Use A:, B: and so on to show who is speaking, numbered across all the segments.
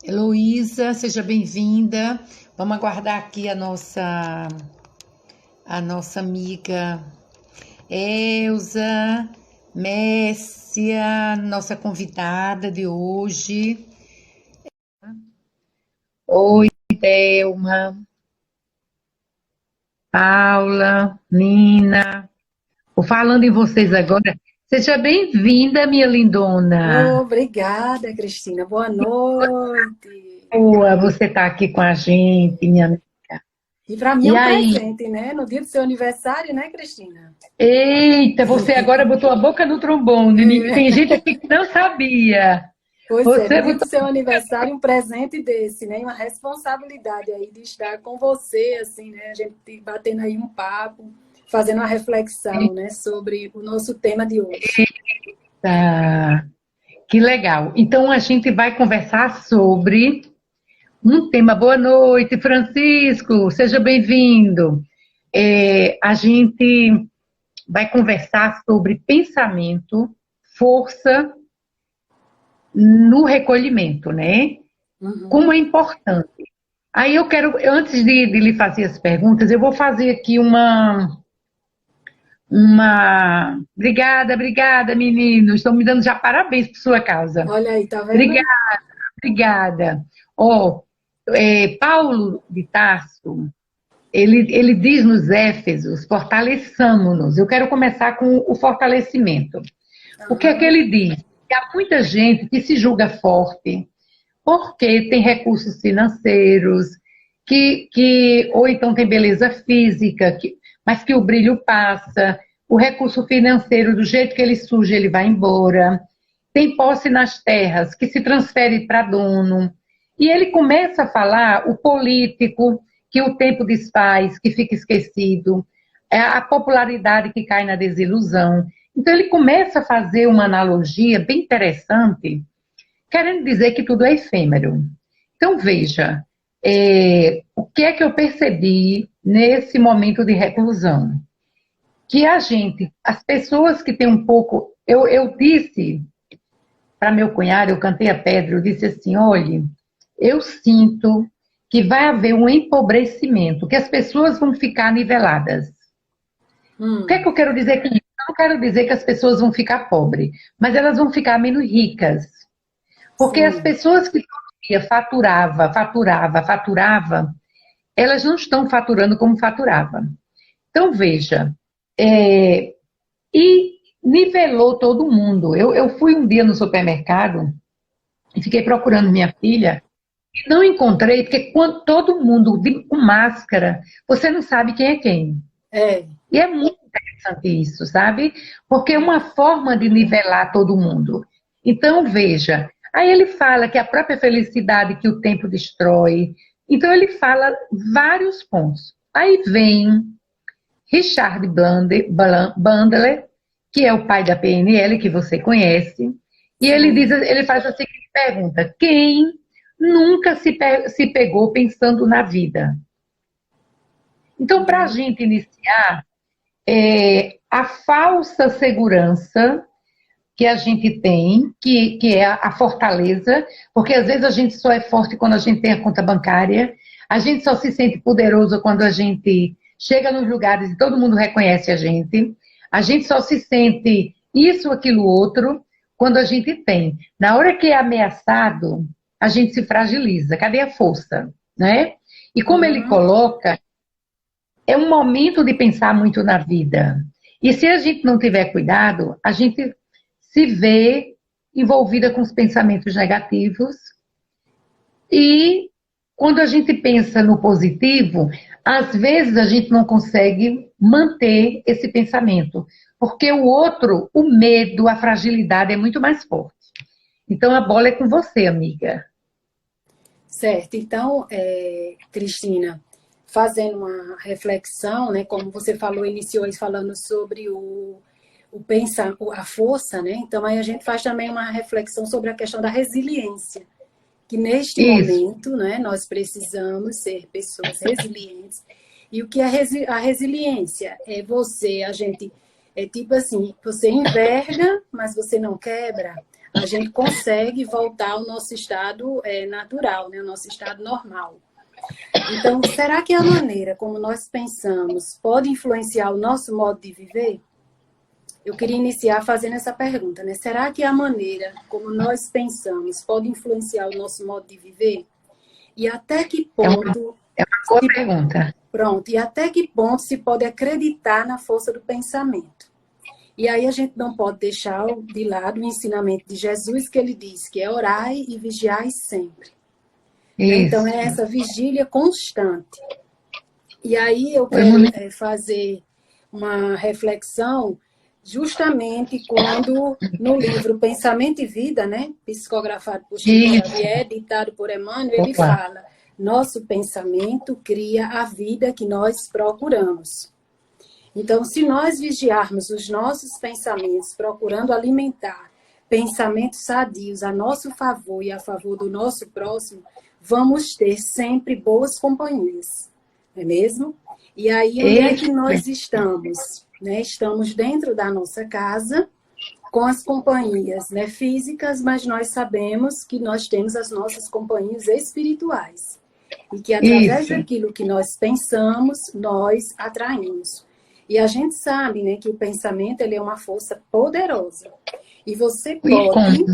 A: Heloísa, seja bem-vinda. Vamos aguardar aqui a nossa amiga Elza, Messia, nossa convidada de hoje. Oi, Thelma, Paula, Nina. Vou falando em vocês agora. Seja bem-vinda, minha lindona.
B: Obrigada, Cristina. Boa noite.
A: Boa, você tá aqui com a gente, minha amiga.
B: E para mim é
A: E
B: um
A: aí?
B: presente, né? No dia do seu aniversário, né, Cristina?
A: Eita, você agora botou a boca no trombone. Tem gente aqui que não sabia.
B: Pois é, no
A: Você
B: dia do
A: botou.
B: seu aniversário, um presente desse, né? E uma responsabilidade aí de estar com você, assim, né? A gente batendo aí um papo, fazendo uma reflexão, né? Sobre o nosso tema de hoje.
A: Eita, que legal. Então a gente vai conversar sobre um tema. Boa noite, Francisco. Seja bem-vindo. A gente vai conversar sobre pensamento, força no recolhimento, né? Como é importante. Aí eu quero, antes de lhe fazer as perguntas, eu vou fazer aqui uma. Obrigada, meninos. Estão me dando já parabéns por sua causa.
B: Olha aí, tá vendo?
A: Obrigada, obrigada. Ó, Paulo de Tarso, ele diz nos Éfesos, fortaleçamo-nos. Eu quero começar com o fortalecimento. O que é que ele diz? Que há muita gente que se julga forte, porque tem recursos financeiros, ou então tem beleza física, mas que o brilho passa, o recurso financeiro, do jeito que ele surge, ele vai embora, tem posse nas terras, que se transfere para dono, e ele começa a falar o político, que o tempo desfaz, que fica esquecido, a popularidade que cai na desilusão. Então ele começa a fazer uma analogia bem interessante, querendo dizer que tudo é efêmero. Então, veja, o que é que eu percebi nesse momento de reclusão? Que as pessoas que têm um pouco. Eu disse para meu cunhado, eu cantei a pedra, eu disse assim: olhe, eu sinto que vai haver um empobrecimento, que as pessoas vão ficar niveladas. O que é que eu quero dizer com isso? Eu não quero dizer que as pessoas vão ficar pobres, mas elas vão ficar menos ricas. Porque as
B: Sim.
A: pessoas que todo dia faturava, elas não estão faturando como faturava. Então, veja, e nivelou todo mundo. Eu fui um dia no supermercado e fiquei procurando minha filha e não encontrei, porque quando todo mundo com máscara, você não sabe quem é quem.
B: É.
A: E é muito interessante isso, sabe? Porque é uma forma de nivelar todo mundo. Então, veja, aí ele fala que a própria felicidade que o tempo destrói. Então, ele fala vários pontos. Aí vem Richard Bandler, que é o pai da PNL, que você conhece, e ele faz a seguinte pergunta: quem nunca se pegou pensando na vida? Então, para a gente iniciar, a falsa segurança que a gente tem, que é a fortaleza, porque às vezes a gente só é forte quando a gente tem a conta bancária, a gente só se sente poderoso quando a gente chega nos lugares e todo mundo reconhece a gente só se sente isso, aquilo, outro, quando a gente tem. Na hora que é ameaçado, a gente se fragiliza. Cadê a força? Né? E como ele coloca, é um momento de pensar muito na vida. E se a gente não tiver cuidado, a gente se vê envolvida com os pensamentos negativos. E quando a gente pensa no positivo, às vezes a gente não consegue manter esse pensamento. Porque o outro, o medo, a fragilidade é muito mais forte. Então a bola é com você, amiga.
B: Certo. Então, Cristina, fazendo uma reflexão, né? Como você falou, iniciou aí falando sobre a força, né? Então aí a gente faz também uma reflexão sobre a questão da resiliência, que neste
A: Isso.
B: momento, né, nós precisamos ser pessoas resilientes. E o que é a resiliência? A gente, é tipo assim, você enverga, mas você não quebra. a gente consegue voltar ao nosso estado natural, né? O nosso estado normal. Então, será que a maneira como nós pensamos pode influenciar o nosso modo de viver? Eu queria iniciar fazendo essa pergunta, né? Será que a maneira como nós pensamos pode influenciar o nosso modo de viver? E até que ponto...
A: É uma boa pergunta.
B: Pronto, e até que ponto se pode acreditar na força do pensamento? E aí a gente não pode deixar de lado o ensinamento de Jesus, que ele diz que é orai e vigiai sempre.
A: Isso.
B: Então, é essa vigília constante. E aí eu quero fazer uma reflexão justamente quando, no livro Pensamento e Vida, né, psicografado por Chico Xavier, ditado por Emmanuel, ele fala: nosso pensamento cria a vida que nós procuramos. Então, se nós vigiarmos os nossos pensamentos, procurando alimentar pensamentos sadios a nosso favor e a favor do nosso próximo, vamos ter sempre boas companhias, não é mesmo? E aí, onde é que nós estamos? Né? Estamos dentro da nossa casa, com as companhias, né, físicas, mas nós sabemos que nós temos as nossas companhias espirituais. E que através daquilo que nós pensamos, nós atraímos. E a gente sabe, né, que o pensamento ele é uma força poderosa. E você pode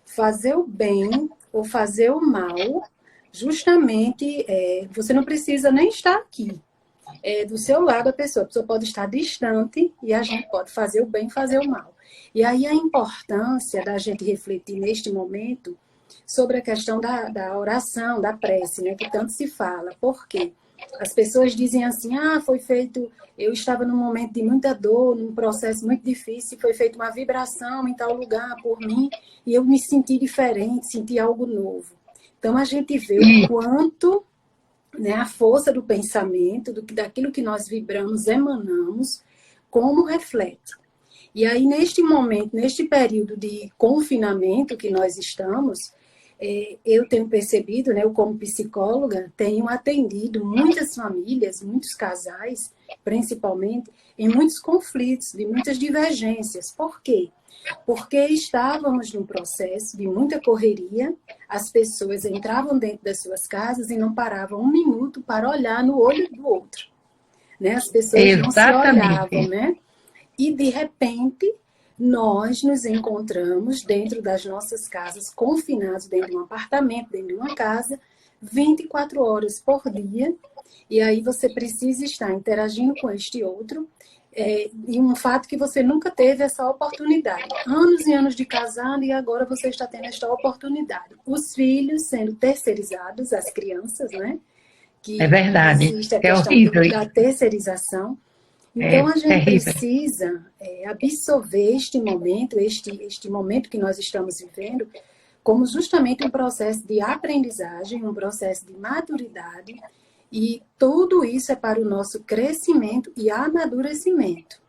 B: fazer o bem ou fazer o mal, justamente, você não precisa nem estar aqui. Do seu lado a pessoa pode estar distante e a gente pode fazer o bem e fazer o mal. E aí a importância da gente refletir neste momento sobre a questão da oração, da prece, né, que tanto se fala. Por quê? As pessoas dizem assim, foi feito, eu estava num momento de muita dor, num processo muito difícil, foi feita uma vibração em tal lugar por mim, e eu me senti diferente, senti algo novo. Então a gente vê o quanto, né, a força do pensamento, daquilo que nós vibramos, emanamos, como reflete. E aí, neste momento, neste período de confinamento que nós estamos, eu tenho percebido, né, eu como psicóloga, tenho atendido muitas famílias, muitos casais, principalmente, em muitos conflitos, de muitas divergências. Por quê? Porque estávamos num processo de muita correria, as pessoas entravam dentro das suas casas e não paravam um minuto para olhar no olho do outro. Né? As pessoas não se olhavam, né? E, de repente, nós nos encontramos dentro das nossas casas, confinados dentro de um apartamento, dentro de uma casa, 24 horas por dia. E aí você precisa estar interagindo com este outro. E um fato que você nunca teve essa oportunidade. Anos e anos de casado e agora você está tendo esta oportunidade. Os filhos sendo terceirizados, as crianças, né? Que
A: é verdade.
B: Existe a questão da terceirização. Então, a gente precisa absorver este momento que nós estamos vivendo, como justamente um processo de aprendizagem, um processo de maturidade, e tudo isso é para o nosso crescimento e amadurecimento.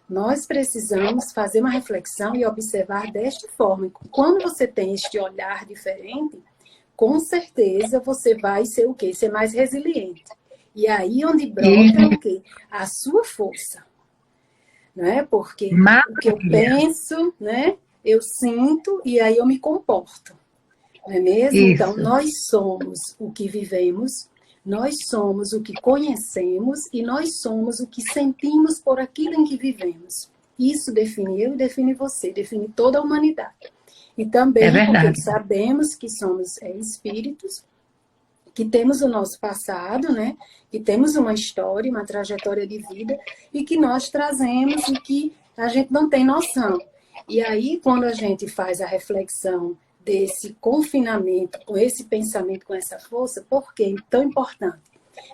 B: Nós precisamos fazer uma reflexão e observar desta forma. Quando você tem este olhar diferente, com certeza você vai ser o quê? Ser mais resiliente. E aí onde brota o quê? A sua força. Não é? Porque o que eu penso, né? Eu sinto e aí eu me comporto. Não é mesmo? Isso. Então, nós somos o que vivemos, nós somos o que conhecemos e nós somos o que sentimos por aquilo em que vivemos. Isso define eu e define você, define toda a humanidade. E também porque sabemos que somos espíritos, que temos o nosso passado, né? Que temos uma história, uma trajetória de vida e que nós trazemos e que a gente não tem noção. E aí, quando a gente faz a reflexão desse confinamento, com esse pensamento, com essa força, por que é tão importante?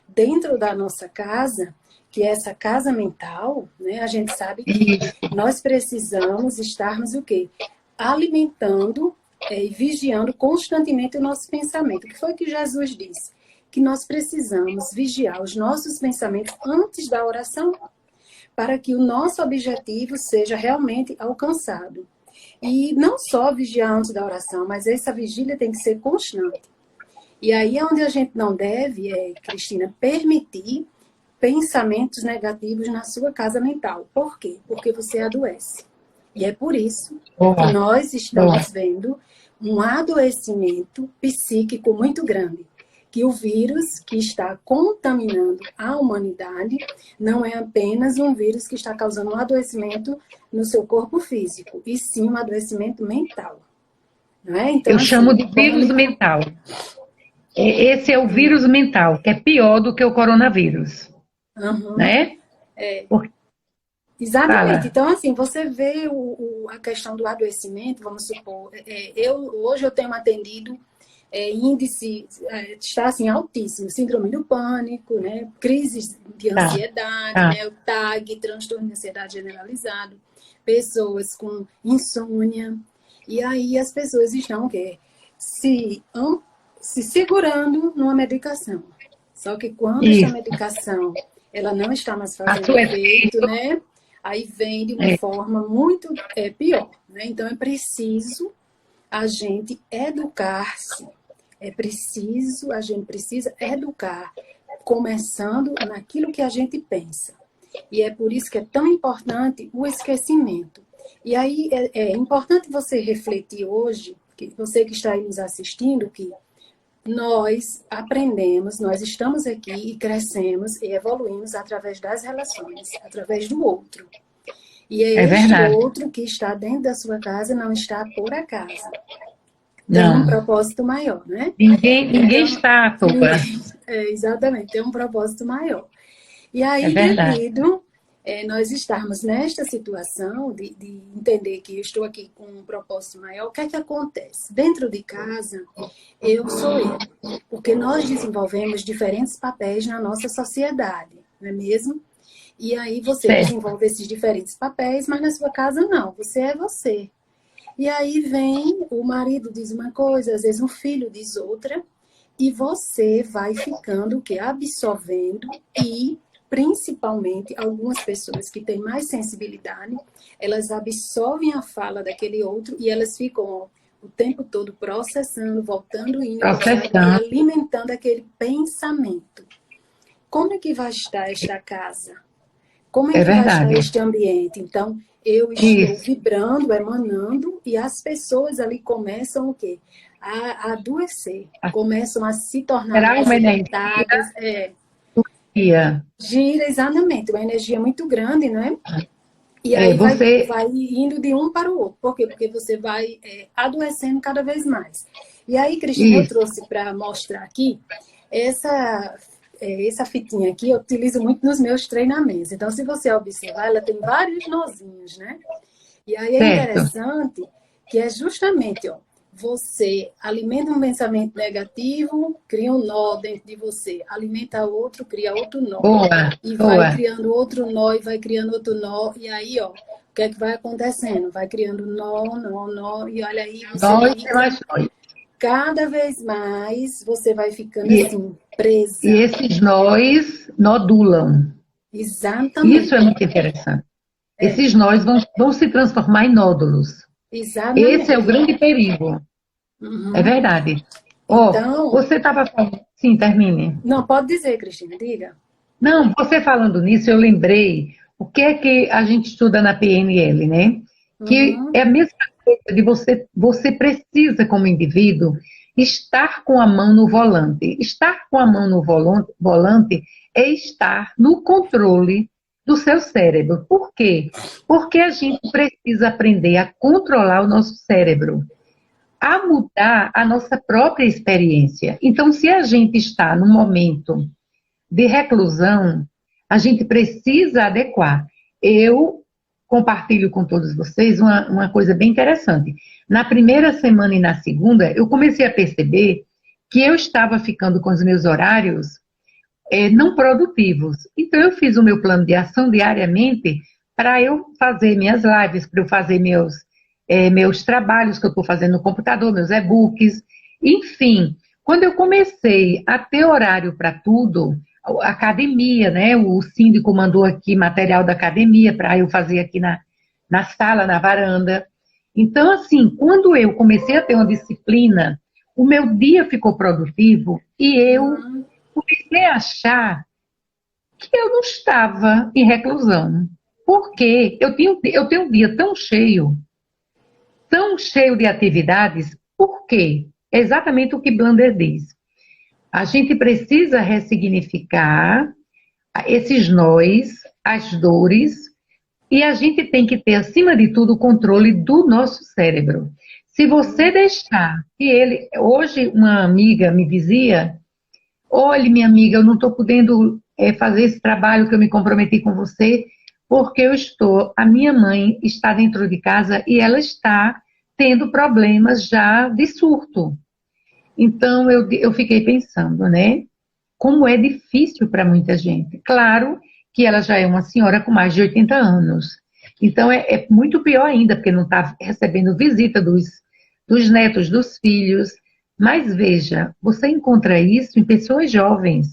B: Dentro da nossa casa, que é essa casa mental, né? A gente sabe que nós precisamos estarmos o quê? Alimentando e vigiando constantemente o nosso pensamento. O que foi que Jesus disse? Que nós precisamos vigiar os nossos pensamentos antes da oração, para que o nosso objetivo seja realmente alcançado. E não só vigiar antes da oração, mas essa vigília tem que ser constante. E aí é onde a gente não deve, Cristina, permitir pensamentos negativos na sua casa mental. Por quê? Porque você adoece. E é por isso que
A: Boa,
B: nós
A: boa.
B: estamos vendo um adoecimento psíquico muito grande. Que o vírus que está contaminando a humanidade não é apenas um vírus que está causando um adoecimento no seu corpo físico, e sim um adoecimento mental. Não é? Então,
A: Eu chamo
B: assim,
A: de vírus mental. Esse é o vírus mental, que é pior do que o coronavírus,
B: uhum,
A: né? Porque,
B: exatamente.
A: fala,
B: Então, assim, você vê a questão do adoecimento, vamos supor, hoje eu tenho atendido índice, está assim, altíssimo, síndrome do pânico, né? Crises de
A: tá,
B: ansiedade,
A: tá.
B: né? O TAG, transtorno de ansiedade generalizado, pessoas com insônia, e aí as pessoas estão o quê? Se segurando numa medicação. Só que quando esta
A: Isso.
B: medicação ela não está mais fazendo
A: Passou
B: efeito,
A: efeito.
B: né? Aí vem de uma
A: É,
B: forma muito pior, né? Então é preciso a gente educar-se. A gente precisa educar, começando naquilo que a gente pensa. E é por isso que é tão importante o esquecimento. E aí é importante você refletir hoje, que você que está aí nos assistindo, que nós aprendemos, nós estamos aqui e crescemos e evoluímos através das relações, através do outro. E
A: é
B: é este
A: verdade.
B: outro que está dentro da sua casa, não está por acaso. Tem um
A: Não.
B: propósito maior, né?
A: Ninguém
B: Então,
A: está à toa.
B: ninguém, exatamente, tem um propósito maior. E
A: É
B: aí,
A: verdade.
B: devido nós estarmos nesta situação de entender que eu estou aqui com um propósito maior, o que é que acontece? Dentro de casa, eu sou eu, porque nós desenvolvemos diferentes papéis na nossa sociedade, não é mesmo? E aí você
A: Certo.
B: desenvolve esses diferentes papéis, mas na sua casa não, você é você. E aí vem o marido diz uma coisa, às vezes um filho diz outra, e você vai ficando o quê? Absorvendo e principalmente algumas pessoas que têm mais sensibilidade, elas absorvem a fala daquele outro e elas ficam o tempo todo processando, voltando, indo, voltando e
A: Processando.
B: alimentando aquele pensamento. Como é que vai estar esta casa? Como é
A: É
B: que vai estar
A: verdade.
B: este ambiente? Então, eu estou
A: Isso.
B: vibrando, emanando, e as pessoas ali começam o quê? A adoecer, começam a se tornar
A: Será
B: mais
A: uma
B: irritadas.
A: energia?
B: Gira exatamente, uma energia muito grande, não é? E
A: É,
B: aí
A: você.
B: vai indo de um para o outro. Por quê? Porque você vai adoecendo cada vez mais. E aí, Cristina, eu
A: Isso.
B: trouxe para mostrar aqui essa essa fitinha aqui eu utilizo muito nos meus treinamentos. Então, se você observar, ela tem vários nozinhos, né? E aí é
A: Certo.
B: interessante que é justamente, ó, você alimenta um pensamento negativo, cria um nó dentro de você. Alimenta outro, cria outro nó.
A: Boa,
B: E vai
A: boa.
B: criando outro nó, e vai criando outro nó. E aí, ó, o que é que vai acontecendo? Vai criando nó, nó, nó. E olha aí, você
A: Nós e
B: fica
A: mais nós.
B: cada vez mais, você vai ficando
A: E,
B: assim,
A: e
B: presa.
A: esses nós nodulam. Isso é
B: Exatamente.
A: muito interessante.
B: É,
A: Esses nós vão se transformar em nódulos. Esse é o
B: exatamente.
A: grande perigo. É
B: Uhum.
A: verdade. Ó,
B: Então,
A: você estava falando. Sim, termine.
B: não, pode dizer, Cristina, diga.
A: Não, você falando nisso, eu lembrei o que é que a gente estuda na PNL, né? Que
B: Uhum.
A: é a mesma coisa de você precisa, como indivíduo, estar com a mão no volante. Estar com a mão no volante é estar no controle do seu cérebro. Por quê? Porque a gente precisa aprender a controlar o nosso cérebro, a mudar a nossa própria experiência. Então, se a gente está num momento de reclusão, a gente precisa adequar. Eu compartilho com todos vocês uma coisa bem interessante. Na primeira semana e na segunda, eu comecei a perceber que eu estava ficando com os meus horários não produtivos. Então, eu fiz o meu plano de ação diariamente para eu fazer minhas lives, para eu fazer meus trabalhos que eu estou fazendo no computador, meus e-books, enfim. Quando eu comecei a ter horário para tudo, a academia, né? O síndico mandou aqui material da academia para eu fazer aqui na sala, na varanda. Então, assim, quando eu comecei a ter uma disciplina, o meu dia ficou produtivo e eu comecei a achar que eu não estava em reclusão. Porque eu tenho um dia tão cheio de atividades, por quê? É exatamente o que Blander diz. A gente precisa ressignificar esses nós, as dores, e a gente tem que ter, acima de tudo, o controle do nosso cérebro. Se você deixar que ele... Hoje, uma amiga me dizia, olha, minha amiga, eu não estou podendo fazer esse trabalho que eu me comprometi com você, porque a minha mãe está dentro de casa e ela está tendo problemas já de surto. Então, eu fiquei pensando, né? Como é difícil para muita gente. Claro que ela já é uma senhora com mais de 80 anos. Então, é muito pior ainda, porque não está recebendo visita dos netos, dos filhos. Mas, veja, você encontra isso em pessoas jovens.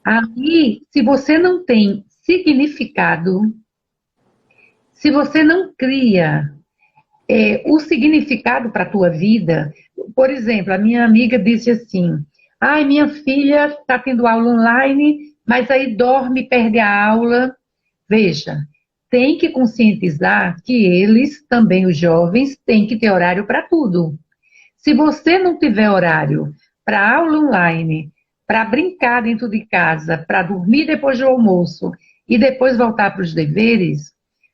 A: Aí, se você não tem significado, se você não cria o significado para a tua vida, por exemplo, a minha amiga disse assim, ai, minha filha está tendo aula online, mas aí dorme, perde a aula. Veja, tem que conscientizar que eles, também os jovens, têm que ter horário para tudo. Se você não tiver horário para aula online, para brincar dentro de casa, para dormir depois do almoço e depois voltar para os deveres,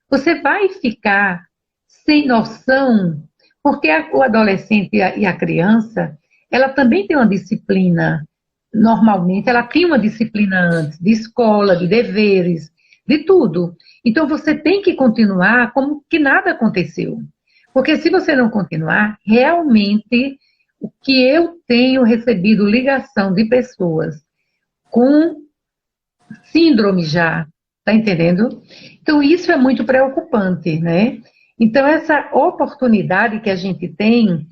A: você vai ficar sem noção, porque o adolescente e a criança, ela também tem uma disciplina, normalmente, ela tem uma disciplina antes, de escola, de deveres, de tudo. Então, você tem que continuar como que nada aconteceu. Porque se você não continuar, realmente, o que eu tenho recebido ligação de pessoas com síndrome já, tá entendendo? Então, isso é muito preocupante, né? Então, essa oportunidade que a gente tem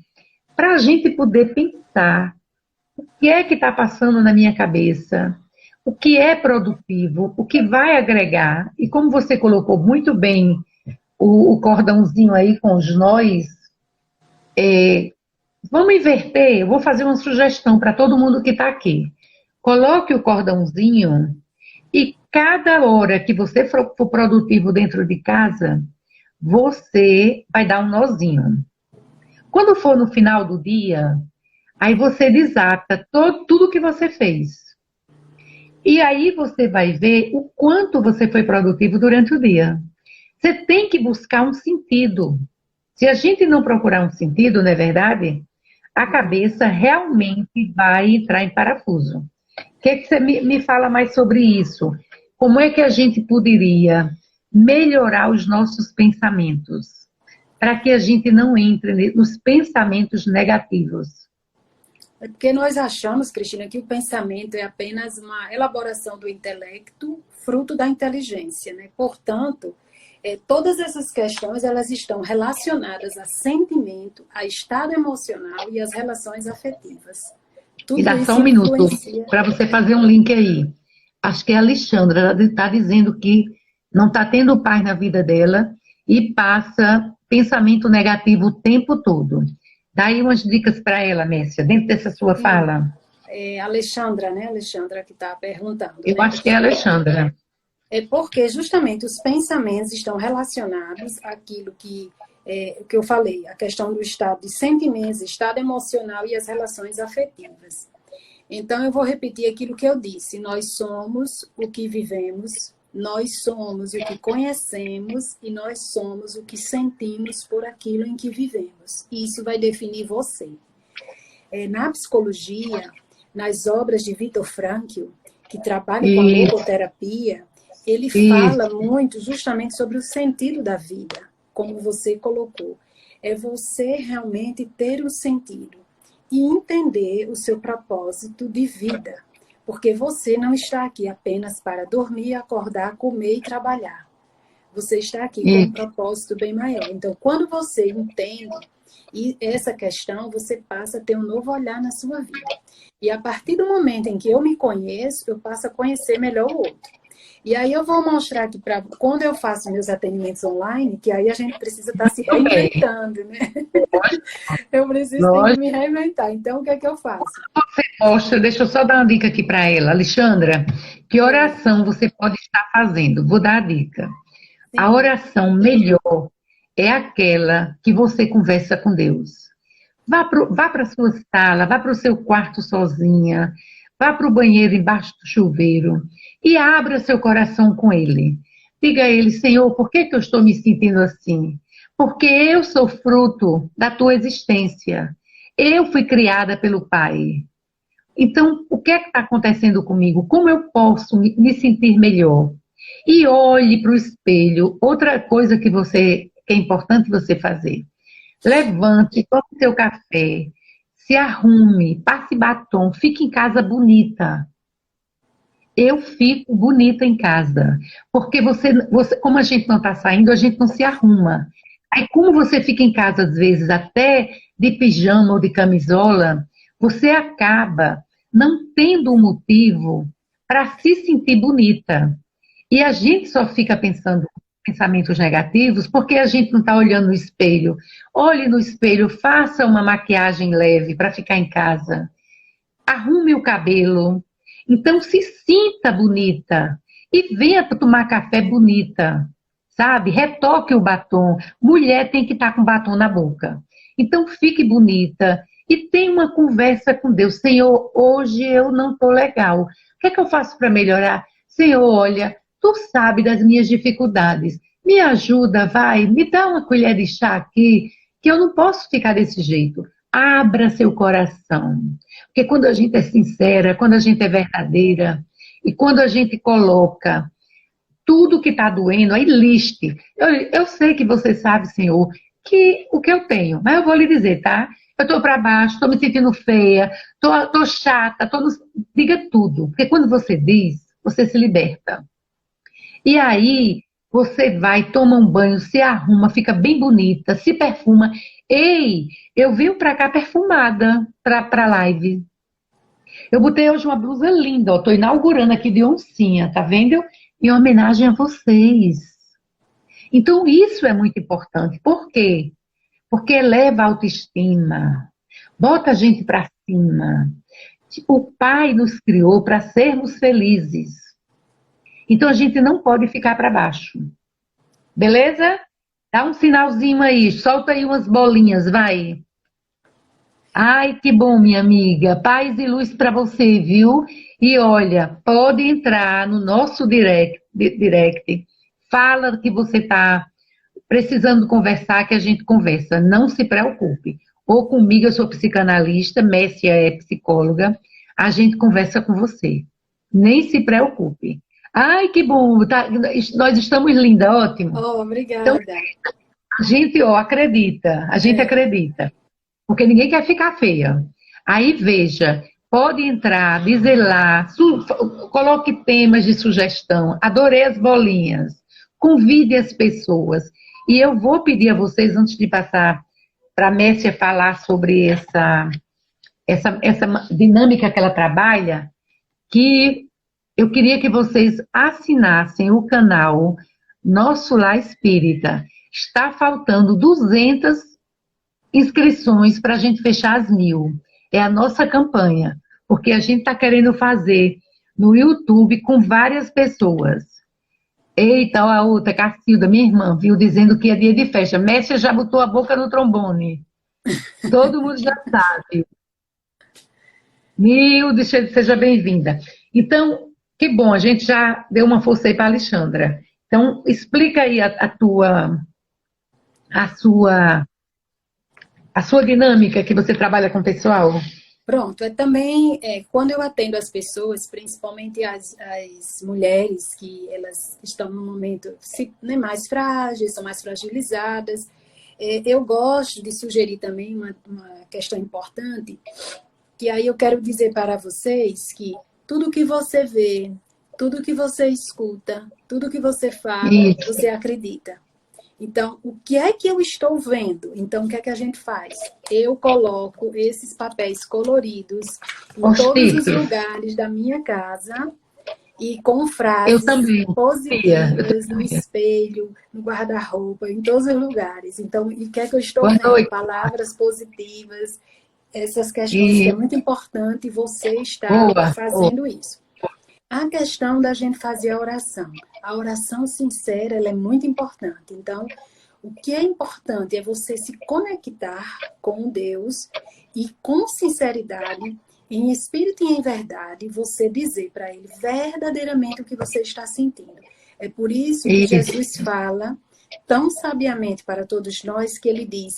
A: para a gente poder pensar o que é que está passando na minha cabeça, o que é produtivo, o que vai agregar. E como você colocou muito bem o cordãozinho aí com os nós, vamos inverter, eu vou fazer uma sugestão para todo mundo que está aqui. Coloque o cordãozinho e cada hora que você for produtivo dentro de casa, você vai dar um nozinho. Quando for no final do dia, aí você desata tudo que você fez. E aí você vai ver o quanto você foi produtivo durante o dia. Você tem que buscar um sentido. Se a gente não procurar um sentido, não é verdade? A cabeça realmente vai entrar em parafuso. O que você me fala mais sobre isso? Como é que a gente poderia melhorar os nossos pensamentos, para que a gente não entre nos pensamentos negativos?
B: É porque nós achamos, Cristina, que o pensamento é apenas uma elaboração do intelecto, fruto da inteligência, né? Portanto, todas essas questões, elas estão relacionadas a sentimento, a estado emocional e as relações afetivas.
A: E dá só um minuto para você fazer um link aí. Acho que a Alexandra, ela está dizendo que não está tendo paz na vida dela e passa pensamento negativo o tempo todo. Dá aí umas dicas para ela, Messia, dentro dessa sua fala.
B: É Alexandra, né? Alexandra que está perguntando.
A: Eu acho que é a Alexandra.
B: É porque justamente os pensamentos estão relacionados àquilo que eu falei, a questão do estado de sentimentos, estado emocional e as relações afetivas. Então, eu vou repetir aquilo que eu disse. Nós somos o que vivemos, nós somos o que conhecemos e nós somos o que sentimos por aquilo em que vivemos. E isso vai definir você. Na psicologia, nas obras de Viktor Frankl, que trabalha com a logoterapia, ele fala muito justamente sobre o sentido da vida, como você colocou. É você realmente ter um sentido e entender o seu propósito de vida. Porque você não está aqui apenas para dormir, acordar, comer e trabalhar. Você está aqui com um propósito bem maior. Então, quando você entende essa questão, você passa a ter um novo olhar na sua vida. E a partir do momento em que eu me conheço, eu passo a conhecer melhor o outro. E aí eu vou mostrar aqui, quando eu faço meus atendimentos online, que aí a gente precisa estar se reinventando, né? Eu preciso me reinventar. Então, o que é que eu faço?
A: Você mostra, deixa eu só dar uma dica aqui para ela. Alexandra, que oração você pode estar fazendo? Vou dar a dica. A
B: Sim.
A: oração melhor é aquela que você conversa com Deus. Vá para a sua sala, vá para o seu quarto sozinha, vá para o banheiro embaixo do chuveiro e abra seu coração com Ele. Diga a Ele, Senhor, por que eu estou me sentindo assim? Porque eu sou fruto da tua existência. Eu fui criada pelo Pai. Então, o que é que está acontecendo comigo? Como eu posso me sentir melhor? E olhe para o espelho. Outra coisa que é importante você fazer. Levante, tome seu café, se arrume, passe batom, fique em casa bonita. Eu fico bonita em casa. Porque como a gente não está saindo, a gente não se arruma. Aí, como você fica em casa, às vezes, até de pijama ou de camisola, você acaba não tendo um motivo para se sentir bonita. E a gente só fica pensando pensamentos negativos porque a gente não está olhando no espelho. Olhe no espelho, faça uma maquiagem leve para ficar em casa. Arrume o cabelo. Então se sinta bonita e venha tomar café bonita, sabe? Retoque o batom. Mulher tem que estar com batom na boca. Então fique bonita e tenha uma conversa com Deus. Senhor, hoje eu não estou legal. O que é que eu faço para melhorar? Senhor, olha, tu sabe das minhas dificuldades. Me ajuda, vai, me dá uma colher de chá aqui, que eu não posso ficar desse jeito. Abra seu coração. Porque quando a gente é sincera, quando a gente é verdadeira, e quando a gente coloca tudo que está doendo, aí liste. Eu sei que você sabe, Senhor, que o que eu tenho, mas eu vou lhe dizer, tá? Eu estou para baixo, estou me sentindo feia, estou chata, diga tudo. Porque quando você diz, você se liberta. E aí, você vai, toma um banho, se arruma, fica bem bonita, se perfuma. Ei, eu vim pra cá perfumada pra live. Eu botei hoje uma blusa linda, ó, tô inaugurando aqui de oncinha, tá vendo? Em homenagem a vocês. Então, isso é muito importante. Por quê? Porque eleva a autoestima, bota a gente pra cima. O Pai nos criou para sermos felizes. Então a gente não pode ficar para baixo. Beleza? Dá um sinalzinho aí, solta aí umas bolinhas, vai. Ai, que bom, minha amiga. Paz e luz para você, viu? E olha, pode entrar no nosso direct. Fala que você está precisando conversar, que a gente conversa. Não se preocupe. Ou comigo, eu sou psicanalista, Messia é psicóloga. A gente conversa com você. Nem se preocupe. Ai, que bom, tá, nós estamos lindas, ótimo.
B: Oh,
A: Então,
B: obrigada.
A: a gente, ó, acredita, a gente acredita, porque ninguém quer ficar feia. Aí, veja, pode entrar, dizer lá, coloque temas de sugestão, adorei as bolinhas, convide as pessoas. E eu vou pedir a vocês, antes de passar para a Messia falar sobre essa dinâmica que ela trabalha, que eu queria que vocês assinassem o canal Nosso Lar Espírita. Está faltando 200 inscrições para a gente fechar as 1000. É a nossa campanha, porque a gente está querendo fazer no YouTube com várias pessoas. Eita, ó, a outra, Cacilda, minha irmã, viu, dizendo que é dia de festa. Messia já botou a boca no trombone. Todo mundo já sabe. Nilde, seja bem-vinda. Então, que bom, a gente já deu uma força aí para a Alexandra. Então, explica aí a sua dinâmica que você trabalha com o pessoal.
B: Pronto, quando eu atendo as pessoas, principalmente as mulheres, que elas estão no momento mais frágeis, são mais fragilizadas, eu gosto de sugerir também uma questão importante, que aí eu quero dizer para vocês que tudo que você vê, tudo que você escuta, tudo que você fala, você acredita. Então, o que é que eu estou vendo? Então, o que é que a gente faz? Eu coloco esses papéis coloridos em todos os lugares da minha casa e com frases positivas no espelho, no guarda-roupa, em todos os lugares. Então, o que é que eu estou vendo? Palavras positivas, essas questões que é muito importante você estar fazendo isso. A questão da gente fazer a oração sincera, ela é muito importante. Então, o que é importante é você se conectar com Deus e com sinceridade, em espírito e em verdade, você dizer para Ele verdadeiramente o que você está sentindo. É por isso que Jesus
A: Isso,
B: fala tão sabiamente para todos nós que Ele diz: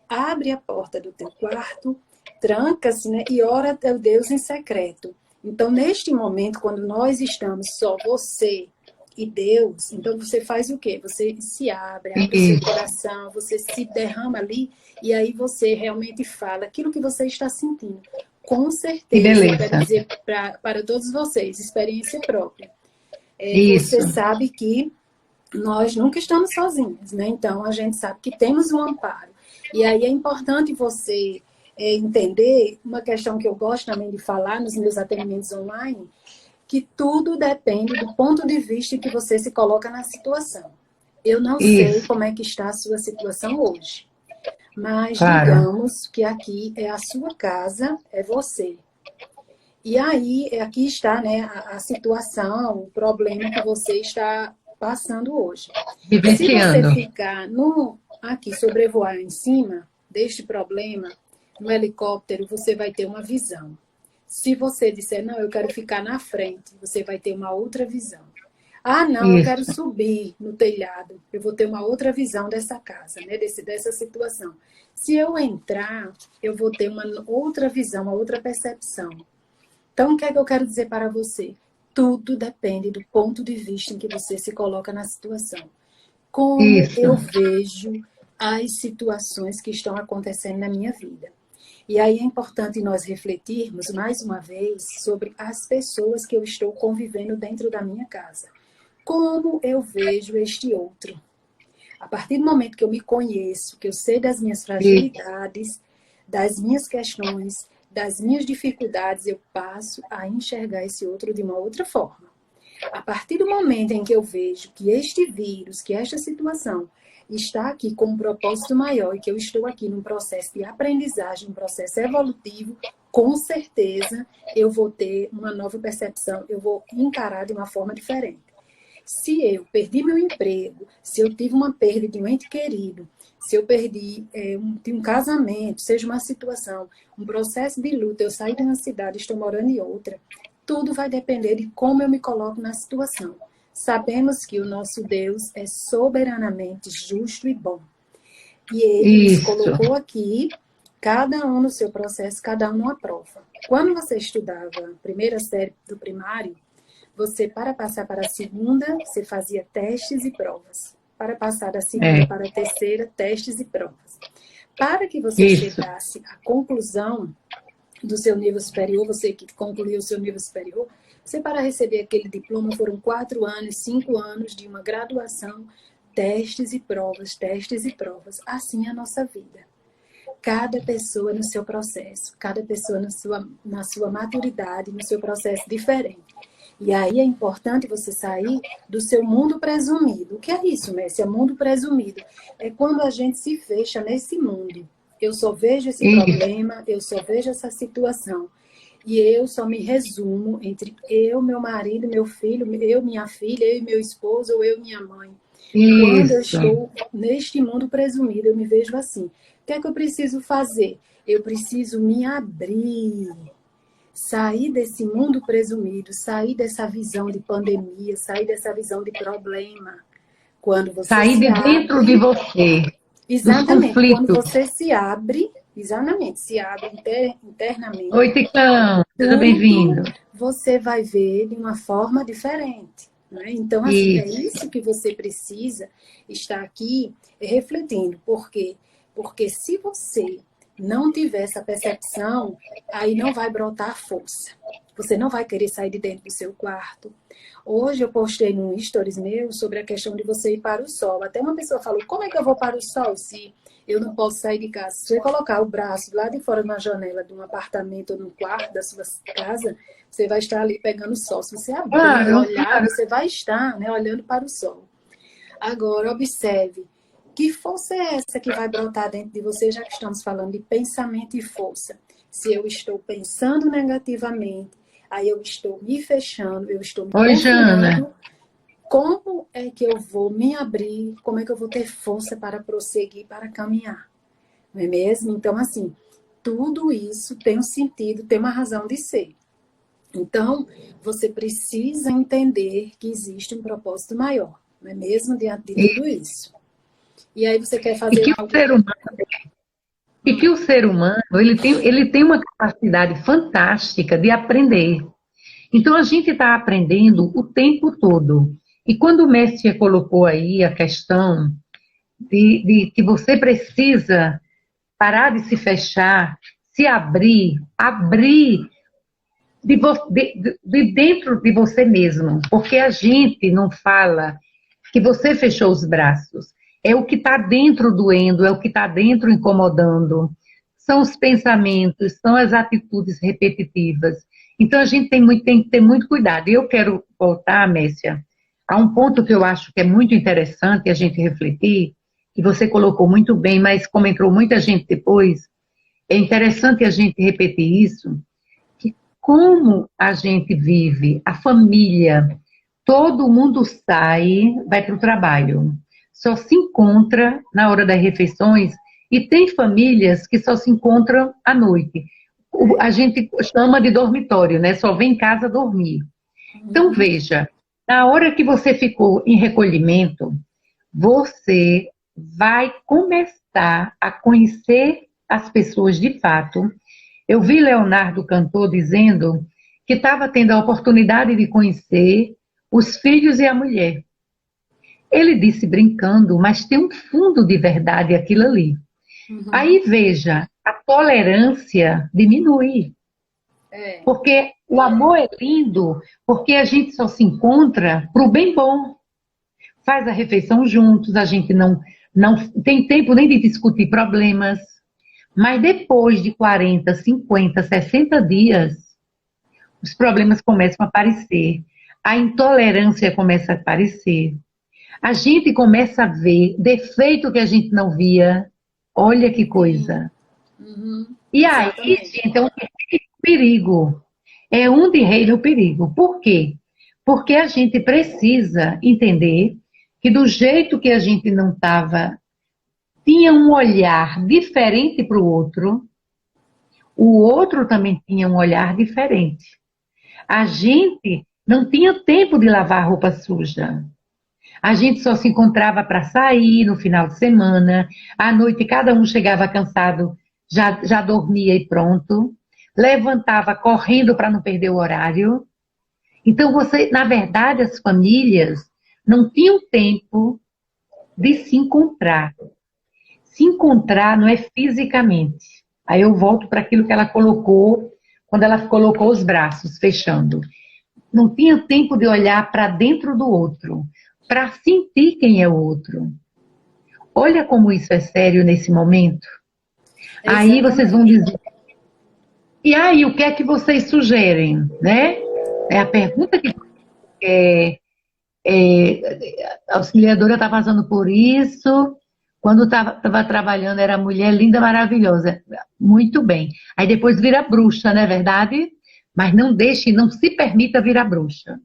B: abre a porta do teu quarto, tranca-se, né, e ora a teu Deus em secreto. Então, neste momento, quando nós estamos só você e Deus, então você faz o quê? Você se abre o seu
A: isso.
B: coração, você se derrama ali e aí você realmente fala aquilo que você está sentindo. Com
A: Que
B: certeza, eu quero
A: beleza.
B: dizer para todos vocês, experiência própria. Você
A: Isso,
B: sabe que nós nunca estamos sozinhos, né? Então, a gente sabe que temos um amparo. E aí é importante você entender uma questão que eu gosto também de falar nos meus atendimentos online, que tudo depende do ponto de vista em que você se coloca na situação. Eu não sei
A: isso,
B: como é que está a sua situação hoje, mas
A: claro.
B: digamos que aqui é a sua casa, é você. E aí, aqui está, né, a situação, o problema que você está passando hoje. Se você
A: Vivenciando.
B: ficar no, aqui, sobrevoar em cima deste problema, no helicóptero, você vai ter uma visão. Se você disser, não, eu quero ficar na frente, você vai ter uma outra visão. Ah, não, eu quero
A: Isso,
B: subir no telhado, eu vou ter uma outra visão dessa casa, né, dessa situação. Se eu entrar, eu vou ter uma outra visão, uma outra percepção. Então, o que é que eu quero dizer para você? Tudo depende do ponto de vista em que você se coloca na situação. Como
A: isso,
B: eu vejo as situações que estão acontecendo na minha vida. E aí é importante nós refletirmos, mais uma vez, sobre as pessoas que eu estou convivendo dentro da minha casa. Como eu vejo este outro? A partir do momento que eu me conheço, que eu sei das minhas
A: isso,
B: fragilidades, das minhas questões, das minhas dificuldades, eu passo a enxergar esse outro de uma outra forma. A partir do momento em que eu vejo que este vírus, que esta situação está aqui com um propósito maior e que eu estou aqui num processo de aprendizagem, um processo evolutivo, com certeza eu vou ter uma nova percepção, eu vou encarar de uma forma diferente. Se eu perdi meu emprego, se eu tive uma perda de um ente querido, se eu perdi um casamento, seja uma situação, um processo de luta, eu saí de uma cidade, estou morando em outra, tudo vai depender de como eu me coloco na situação. Sabemos que o nosso Deus é soberanamente justo e bom. E Ele nos
A: isso.
B: colocou aqui, cada um no seu processo, cada um numa prova. Quando você estudava a primeira série do primário, você, para passar para a segunda, você fazia testes e provas. Para passar da segunda
A: É,
B: para a terceira, testes e provas. Para que você
A: isso.
B: chegasse à conclusão do seu nível superior, você que concluiu o seu nível superior, você, para receber aquele diploma, foram 4 anos, 5 anos de uma graduação, testes e provas, testes e provas. Assim é a nossa vida. Cada pessoa no seu processo, cada pessoa na sua maturidade, no seu processo diferente. E aí é importante você sair do seu mundo presumido. O que é isso, Messi? É mundo presumido. É quando a gente se fecha nesse mundo. Eu só vejo esse
A: Isso,
B: problema, eu só vejo essa situação. E eu só me resumo entre eu, meu marido, meu filho, eu, minha filha, eu e meu esposo, ou eu, minha mãe. Quando eu
A: isso,
B: estou neste mundo presumido, eu me vejo assim. O que é que eu preciso fazer? Eu preciso me abrir, sair desse mundo presumido, sair dessa visão de pandemia, sair dessa visão de problema. Quando você
A: sair
B: se
A: de dentro de
B: abre,
A: você, dos
B: exatamente, quando
A: conflitos.
B: você se abre, exatamente, se abre internamente,
A: Oi, Ticão, seja
B: tudo
A: bem-vindo.
B: você vai ver de uma forma diferente. Né? Então, assim, é
A: Isso,
B: isso que você precisa estar aqui refletindo. Por quê? Porque se você não tiver essa percepção, aí não vai brotar força. Você não vai querer sair de dentro do seu quarto. Hoje eu postei num stories meu sobre a questão de você ir para o sol. Até uma pessoa falou, como é que eu vou para o sol se eu não posso sair de casa? Se você colocar o braço lá de fora na janela de um apartamento ou no quarto da sua casa, você vai estar ali pegando o sol. Se você abrir e
A: claro,
B: olhar,
A: claro.
B: você vai estar, né, olhando para o sol. Agora, observe, que força é essa que vai brotar dentro de você, já que estamos falando de pensamento e força? Se eu estou pensando negativamente, aí eu estou me fechando, eu estou me
A: Oi, Jana.
B: confinando. Como é que eu vou me abrir? Como é que eu vou ter força para prosseguir, para caminhar? Não é mesmo? Então, assim, tudo isso tem um sentido, tem uma razão de ser. Então, você precisa entender que existe um propósito maior, não é mesmo? Diante de tudo isso. E aí você quer
A: E
B: fazer
A: que o
B: algo...
A: ser humano, ele tem uma capacidade fantástica de aprender. Então, a gente está aprendendo o tempo todo. E quando o mestre colocou aí a questão de que você precisa parar de se fechar, se abrir, abrir de dentro de você mesmo. Porque a gente não fala que você fechou os braços. É o que está dentro doendo, é o que está dentro incomodando. São os pensamentos, são as atitudes repetitivas. Então, a gente tem que ter muito cuidado. E eu quero voltar, Messia, a um ponto que eu acho que é muito interessante a gente refletir, que você colocou muito bem, mas como entrou muita gente depois, é interessante a gente repetir isso, que como a gente vive, a família, todo mundo sai, vai para o trabalho, só se encontra na hora das refeições, e tem famílias que só se encontram à noite. A gente chama de dormitório, né? Só vem em casa dormir. Então, veja, na hora que você ficou em recolhimento, você vai começar a conhecer as pessoas de fato. Eu vi Leonardo Cantor dizendo que estava tendo a oportunidade de conhecer os filhos e a mulher. Ele disse brincando, mas tem um fundo de verdade aquilo ali. Aí, veja, a tolerância diminui. Porque o amor é lindo, porque a gente só se encontra para o bem bom. Faz a refeição juntos, a gente não tem tempo nem de discutir problemas. Mas depois de 40, 50, 60 dias, os problemas começam a aparecer. A intolerância começa a aparecer. A gente começa a ver defeito que a gente não via. Olha que coisa. E aí, gente, é um perigo. É onde reina o perigo. Por quê? Porque a gente precisa entender que do jeito que a gente não estava, tinha um olhar diferente para o outro também tinha um olhar diferente. A gente não tinha tempo de lavar roupa suja. A gente só se encontrava para sair no final de semana. À noite, cada um chegava cansado, já dormia e pronto. Levantava correndo para não perder o horário. Então, na verdade, as famílias não tinham tempo de se encontrar. Se encontrar não é fisicamente. Aí eu volto para aquilo que ela colocou, quando ela colocou os braços, fechando. Não tinha tempo de olhar para dentro do outro, para sentir quem é o outro. Olha como isso é sério nesse momento. Aí vocês vão dizer, e aí, o que é que vocês sugerem? Né? É a pergunta que a auxiliadora está passando por isso. Quando estava trabalhando, era mulher linda, maravilhosa. Muito bem. Aí depois vira bruxa, não é verdade? Mas não deixe, não se permita virar bruxa.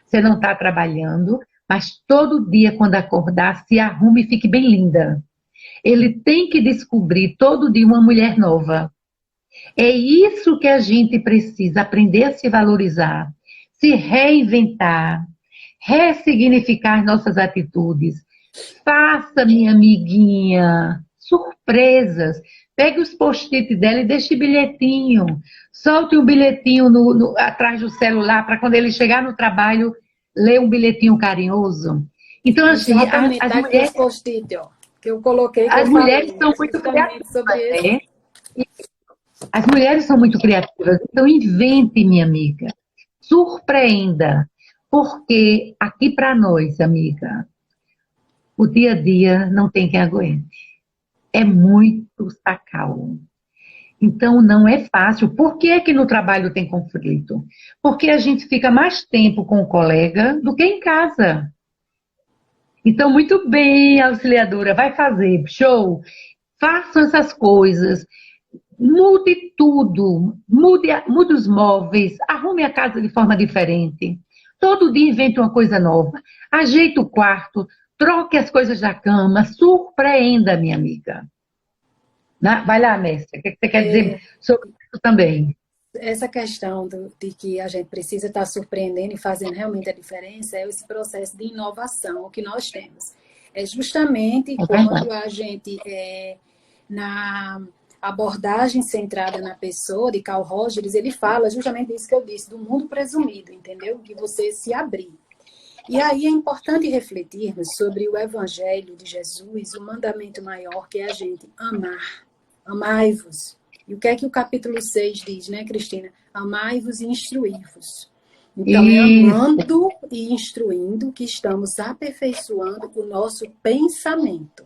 A: Você não está trabalhando, mas todo dia, quando acordar, se arrume e fique bem linda. Ele tem que descobrir todo dia uma mulher nova. É isso que a gente precisa, aprender a se valorizar, se reinventar, ressignificar nossas atitudes. Faça, minha amiguinha, surpresas. Pegue os post-it dela e deixe bilhetinho. Solte um bilhetinho atrás do celular para quando ele chegar no trabalho, ler um bilhetinho carinhoso. Então, assim, as mulheres...
B: post-it, ó, que eu coloquei,
A: as mulheres são muito criativas, né? As mulheres são muito criativas. Então, invente, minha amiga. Surpreenda. Porque aqui para nós, amiga, o dia a dia não tem quem aguente. É muito sacal. Então, não é fácil. Por que é que no trabalho tem conflito? Porque a gente fica mais tempo com o colega do que em casa. Então, muito bem, auxiliadora, vai fazer, show. Façam essas coisas. mude tudo, mude os móveis, arrume a casa de forma diferente. Todo dia invente uma coisa nova, ajeite o quarto, troque as coisas da cama, surpreenda, minha amiga. Vai lá, mestre, o que você quer dizer sobre isso também?
B: Essa questão de que a gente precisa estar surpreendendo e fazendo realmente a diferença é esse processo de inovação que nós temos. É justamente quando a gente, na abordagem centrada na pessoa, de Carl Rogers, ele fala justamente isso que eu disse, do mundo presumido, entendeu? De você se abrir. E aí é importante refletirmos sobre o Evangelho de Jesus, o mandamento maior, que é a gente amar. Amai-vos. E o que é que o capítulo 6 diz, né, Cristina? Amai-vos e instruí-vos. Então, é amando e instruindo que estamos aperfeiçoando o nosso pensamento.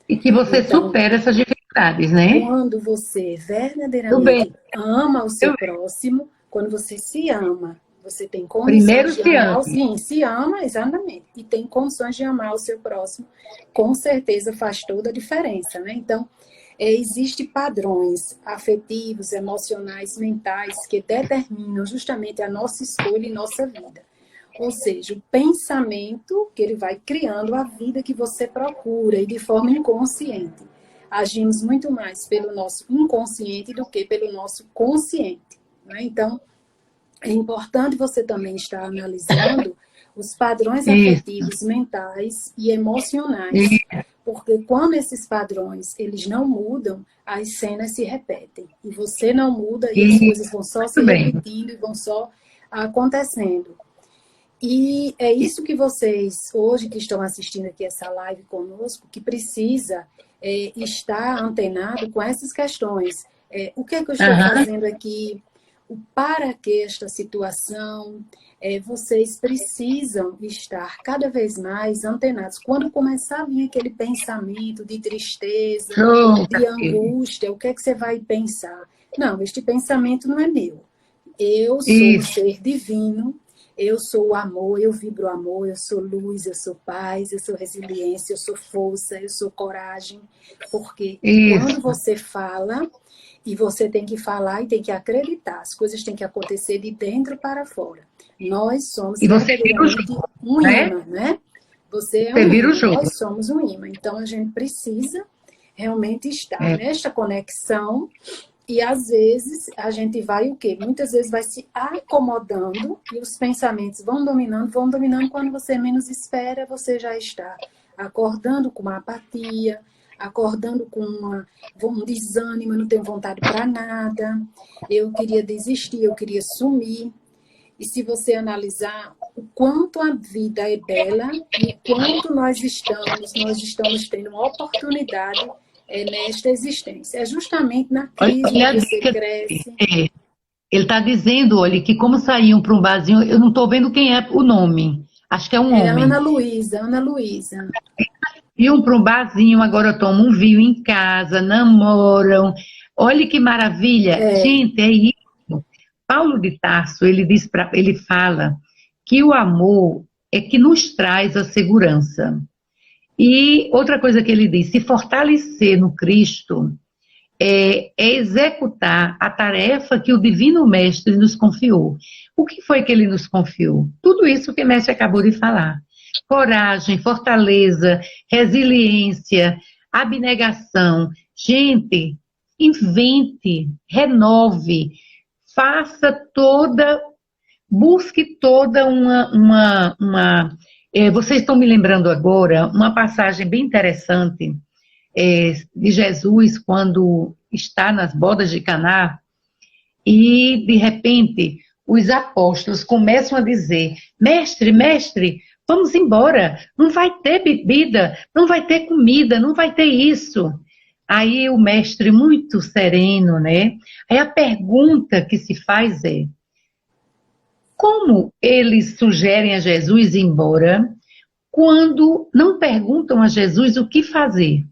A: E que você supera essas dificuldades, né?
B: Quando você verdadeiramente ama o seu próximo, quando você se ama, você tem condições de amar. Sim, se ama, exatamente. E tem condições de amar o seu próximo, com certeza faz toda a diferença, né? Então, existem padrões afetivos, emocionais, mentais, que determinam justamente a nossa escolha e nossa vida. Ou seja, o pensamento que ele vai criando a vida que você procura e de forma inconsciente. Agimos muito mais pelo nosso inconsciente do que pelo nosso consciente, né? Então, é importante você também estar analisando os padrões afetivos, mentais e emocionais. Porque quando esses padrões, eles não mudam, as cenas se repetem. E você não muda e as coisas vão só se repetindo e vão só acontecendo. E é isso que vocês, hoje que estão assistindo aqui essa live conosco, que precisa estar antenado com essas questões. O que é que eu estou fazendo aqui? O para que esta situação? Vocês precisam estar cada vez mais antenados. Quando começar a vir aquele pensamento de tristeza, de angústia, o que é que você vai pensar? Não, este pensamento não é meu. Eu sou um ser divino, eu sou o amor, eu vibro o amor, eu sou luz, eu sou paz, eu sou resiliência, eu sou força, eu sou coragem. Porque quando você fala... E você tem que falar e tem que acreditar. As coisas têm que acontecer de dentro para fora. Nós somos verdadeiramente um imã, né? Você é um imã, nós somos um imã. Então, a gente precisa realmente estar nesta conexão. E, às vezes, a gente vai o quê? Muitas vezes vai se acomodando e os pensamentos vão dominando. Quando você menos espera, você já está acordando com uma apatia, acordando com um desânimo, eu não tenho vontade para nada, eu queria desistir, eu queria sumir. E se você analisar o quanto a vida é bela e o quanto nós estamos tendo uma oportunidade nesta existência. É justamente na crise que você cresce.
A: Ele está dizendo, olha, que como saíam para um barzinho, eu não estou vendo quem é o nome. Acho que é um homem.
B: Ana Luísa.
A: Iam para um barzinho, agora tomam um vinho em casa, namoram. Olha que maravilha. Gente, é isso. Paulo de Tarso, ele fala que o amor é que nos traz a segurança. E outra coisa que ele diz, se fortalecer no Cristo é executar a tarefa que o Divino Mestre nos confiou. O que foi que ele nos confiou? Tudo isso que o Mestre acabou de falar. Coragem, fortaleza, resiliência, abnegação. Gente, invente, renove, busque toda vocês estão me lembrando agora uma passagem bem interessante de Jesus quando está nas bodas de Caná e, de repente, os apóstolos começam a dizer, mestre, vamos embora, não vai ter bebida, não vai ter comida, não vai ter isso. Aí o mestre, muito sereno, né? Aí a pergunta que se faz é, como eles sugerem a Jesus ir embora quando não perguntam a Jesus o que fazer?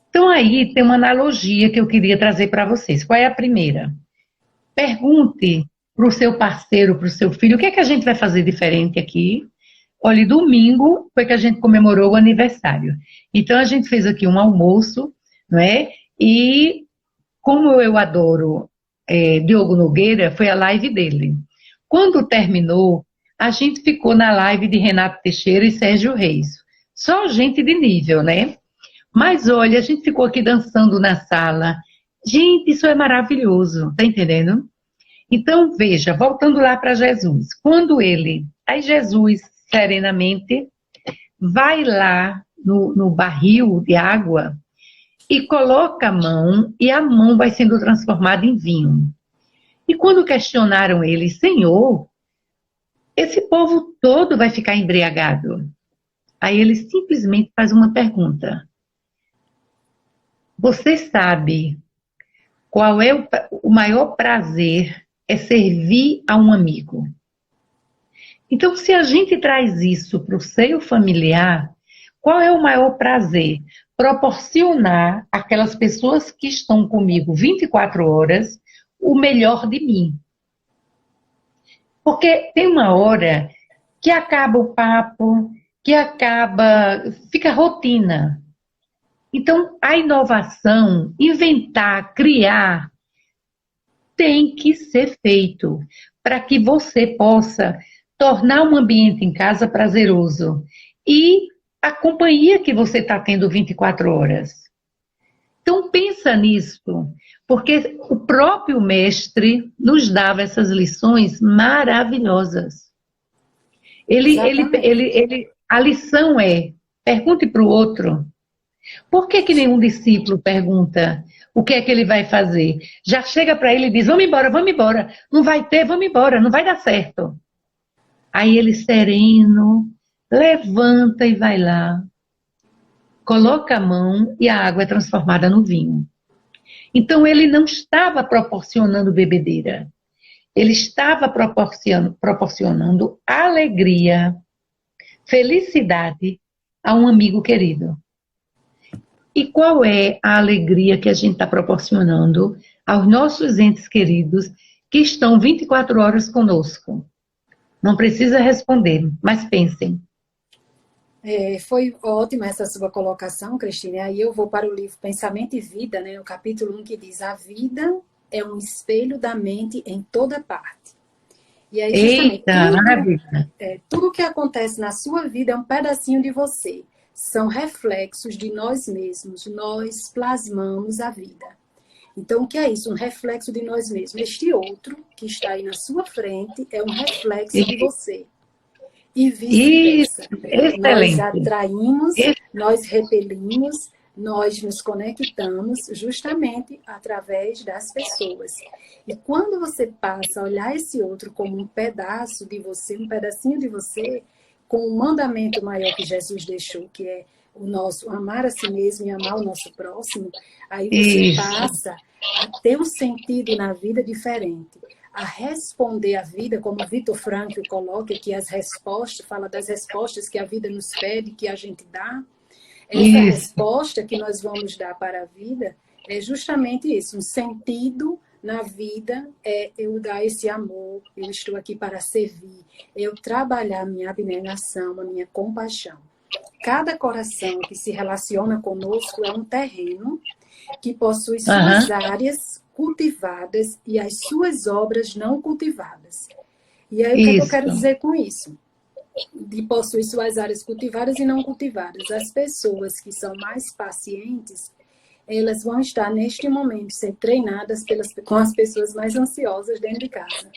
A: Então aí tem uma analogia que eu queria trazer para vocês. Qual é a primeira? Pergunte para o seu parceiro, para o seu filho, o que é que a gente vai fazer diferente aqui? Olha, domingo foi que a gente comemorou o aniversário. Então, a gente fez aqui um almoço, não é? E como eu adoro Diogo Nogueira, foi a live dele. Quando terminou, a gente ficou na live de Renato Teixeira e Sérgio Reis. Só gente de nível, né? Mas olha, a gente ficou aqui dançando na sala. Gente, isso é maravilhoso, tá entendendo? Então, veja, voltando lá para Jesus. Aí Jesus, serenamente, vai lá no barril de água e coloca a mão, e a mão vai sendo transformada em vinho. E quando questionaram ele, Senhor, esse povo todo vai ficar embriagado? Aí ele simplesmente faz uma pergunta. Você sabe qual é o maior prazer? É servir a um amigo. Então, se a gente traz isso para o seio familiar, qual é o maior prazer? Proporcionar àquelas pessoas que estão comigo 24 horas o melhor de mim. Porque tem uma hora que acaba o papo, fica rotina. Então, a inovação, inventar, criar, tem que ser feito para que você possa tornar um ambiente em casa prazeroso e a companhia que você está tendo 24 horas. Então, pensa nisso, porque o próprio mestre nos dava essas lições maravilhosas. A lição é, pergunte para o outro. Por que nenhum discípulo pergunta o que é que ele vai fazer? Já chega para ele e diz, vamos embora, não vai ter, vamos embora, não vai dar certo. Aí ele sereno, levanta e vai lá, coloca a mão e a água é transformada no vinho. Então ele não estava proporcionando bebedeira, ele estava proporcionando alegria, felicidade a um amigo querido. E qual é a alegria que a gente está proporcionando aos nossos entes queridos que estão 24 horas conosco? Não precisa responder, mas pensem.
B: Foi ótima essa sua colocação, Cristina. Aí eu vou para o livro Pensamento e Vida, né, no capítulo 1, que diz: a vida é um espelho da mente em toda parte. E aí, justamente,
A: maravilha.
B: Tudo que acontece na sua vida é um pedacinho de você. São reflexos de nós mesmos. Nós plasmamos a vida. Então, o que é isso? Um reflexo de nós mesmos. Este outro, que está aí na sua frente, é um reflexo de você. E vice-versa. Nós atraímos, nós repelimos, nós nos conectamos justamente através das pessoas. E quando você passa a olhar esse outro como um pedaço de você, um pedacinho de você, com o mandamento maior que Jesus deixou, que é o nosso amar a si mesmo e amar o nosso próximo, aí você passa a ter um sentido na vida diferente, a responder à vida, como o Viktor Frankl coloca, que as respostas, fala das respostas que a vida nos pede, que a gente dá. Essa resposta que nós vamos dar para a vida é justamente isso, um sentido na vida é eu dar esse amor, eu estou aqui para servir, eu trabalhar a minha abnegação, a minha compaixão. Cada coração que se relaciona conosco é um terreno que possui suas áreas cultivadas e as suas obras não cultivadas. E aí, o que eu quero dizer com isso? De possuir suas áreas cultivadas e não cultivadas. As pessoas que são mais pacientes, elas vão estar, neste momento, sendo treinadas com as pessoas mais ansiosas dentro de casa.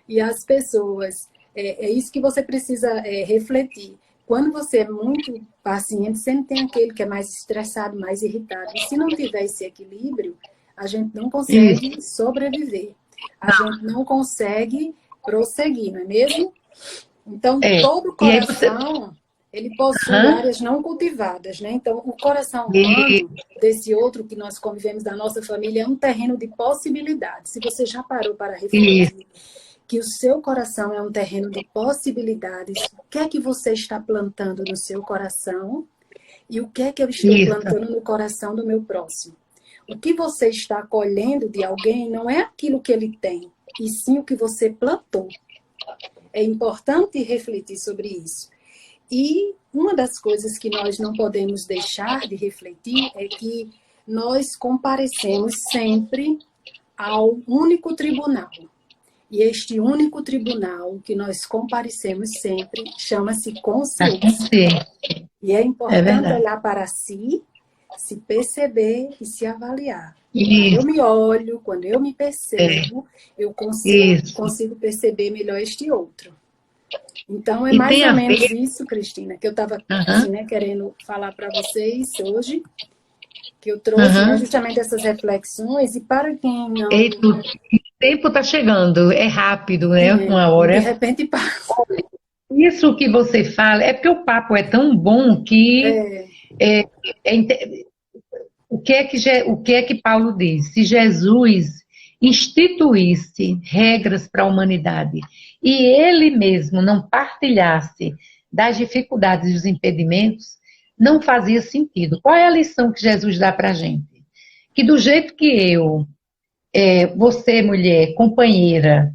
B: E as pessoas, é isso que você precisa refletir. Quando você é muito paciente, sempre tem aquele que é mais estressado, mais irritado. E se não tiver esse equilíbrio, a gente não consegue sobreviver. A gente não consegue prosseguir, não é mesmo? Então, todo coração, ele possui áreas não cultivadas, né? Então, o coração humano, desse outro que nós convivemos da nossa família, é um terreno de possibilidades. Se você já parou para refletir que o seu coração é um terreno de possibilidades, o que é que você está plantando no seu coração e o que é que eu estou plantando no coração do meu próximo? O que você está colhendo de alguém não é aquilo que ele tem, e sim o que você plantou. É importante refletir sobre isso. E uma das coisas que nós não podemos deixar de refletir é que nós comparecemos sempre ao único tribunal. E este único tribunal que nós comparecemos sempre chama-se consciência. E é importante olhar para si, se perceber e se avaliar. Quando eu me olho, quando eu me percebo, eu consigo perceber melhor este outro. Então, é mais ou menos isso, Cristina, que eu estava assim, né, querendo falar para vocês hoje, que eu trouxe né, justamente essas reflexões, e para quem não...
A: O tempo está chegando, é rápido, né? Uma hora.
B: De repente passa.
A: Isso que você fala, é porque o papo é tão bom que... o que é que Paulo diz? Se Jesus instituísse regras para a humanidade e ele mesmo não partilhasse das dificuldades e dos impedimentos, não fazia sentido. Qual é a lição que Jesus dá para a gente? Que do jeito que você, mulher, companheira,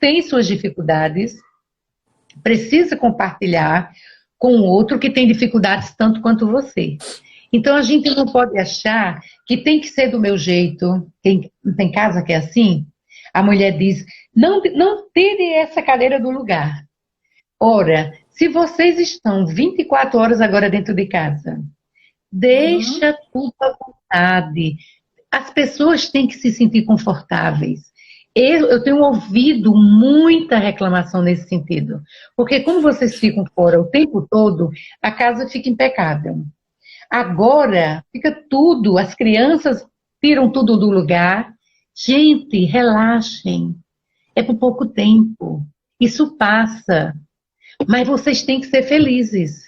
A: tem suas dificuldades, precisa compartilhar com o outro que tem dificuldades tanto quanto você. Então, a gente não pode achar que tem que ser do meu jeito. Tem casa que é assim? A mulher diz, não tire essa cadeira do lugar. Ora, se vocês estão 24 horas agora dentro de casa, deixa tudo à vontade. As pessoas têm que se sentir confortáveis. Eu tenho ouvido muita reclamação nesse sentido. Porque como vocês ficam fora o tempo todo, a casa fica impecável. Agora, fica tudo, as crianças tiram tudo do lugar. Gente, relaxem. É por pouco tempo. Isso passa. Mas vocês têm que ser felizes.